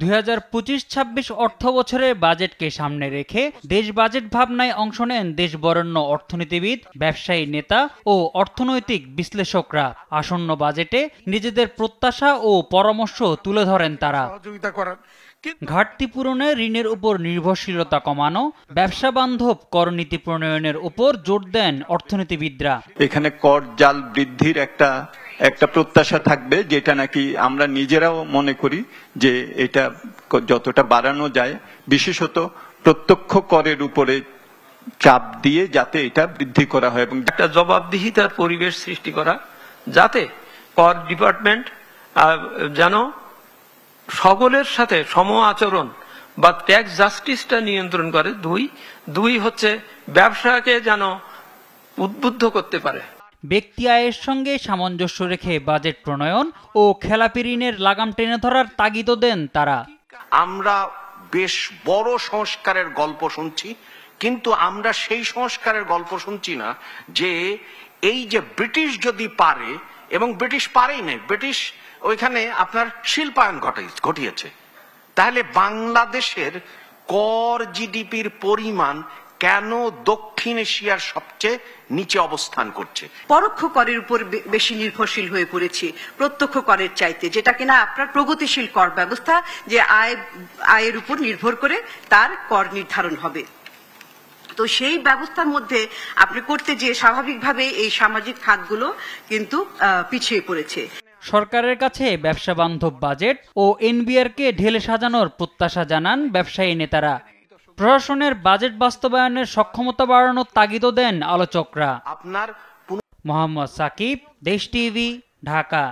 2025-26 অর্থ বছরের বাজেটকে সামনে রেখে দেশ বাজেট ভাবনায় অংশ নেন দেশ বরেণ্য অর্থনীতিবিদ, ব্যবসায়ী নেতা ও অর্থনৈতিক বিশ্লেষকরা। আসন্ন বাজেটে নিজেদের প্রত্যাশা ও পরামর্শ তুলে ধরেন তারা। ঘাটতি পূরণে ঋণের উপর নির্ভরশীলতা কমানো, ব্যবসা বান্ধব করনীতি প্রণয়নের উপর জোর দেন অর্থনীতিবিদরা। এখানে কর জাল বৃদ্ধির একটা প্রত্যাশা থাকবে, যেটা নাকি আমরা নিজেরাও মনে করি যে এটা যতটা বাড়ানো যায়, বিশেষত প্রত্যক্ষ করের উপরে চাপ দিয়ে যাতে এটা বৃদ্ধি করা হয় এবং একটা জবাবদিহিতার পরিবেশ সৃষ্টি করা, যাতে কর ডিপার্টমেন্ট যেন সকলের সাথে সম আচরণ বা ট্যাক্স জাস্টিসটা নিয়ন্ত্রণ করে। দুই হচ্ছে ব্যবসাকে যেন উদ্বুদ্ধ করতে পারে। ব্যক্তি আয়ের সঙ্গে সামঞ্জস্য রেখে বাজেট প্রণয়ন ও খেলাপি ঋণের লাগাম টেনে ধরার তাগিদও দেন তারা। আমরা বেশ বড় সংস্কারের গল্প শুনছি, কিন্তু আমরা সেই সংস্কারের গল্প শুনছি না যে এই যে ব্রিটিশ যদি পারে, এবং ব্রিটিশ পারেই নেই, ব্রিটিশ ওইখানে আপনার শিল্পায়ন ঘটিয়েছে, তাহলে বাংলাদেশের কর জিডিপির পরিমাণ কেন দক্ষিণ এশিয়ার সবচেয়ে নিচে অবস্থান করছে? পরোক্ষ করের উপর বেশি নির্ভরশীল হয়ে পড়েছি প্রত্যক্ষ করের চাইতে, যেটা কিনা আপনার প্রগতিশীল কর ব্যবস্থা, যে আয়ের উপর নির্ভর করে তার কর নির্ধারণ হবে। তো সেই ব্যবস্থার মধ্যে আপনি করতে যে স্বাভাবিকভাবে এই সামাজিক খাতগুলো কিন্তু পিছিয়ে পড়েছে। সরকারের কাছে ব্যবসা বান্ধব বাজেট ও এনবিআরকে ঢেলে সাজানোর প্রত্যাশা জানান ব্যবসায়ী নেতারা। প্রশাসনের বাজেট বাস্তবায়নের সক্ষমতা বাড়ানোর তাগিদও দেন আলোচকরা। মোহাম্মদ সাকিব, দেশ টিভি, ঢাকা।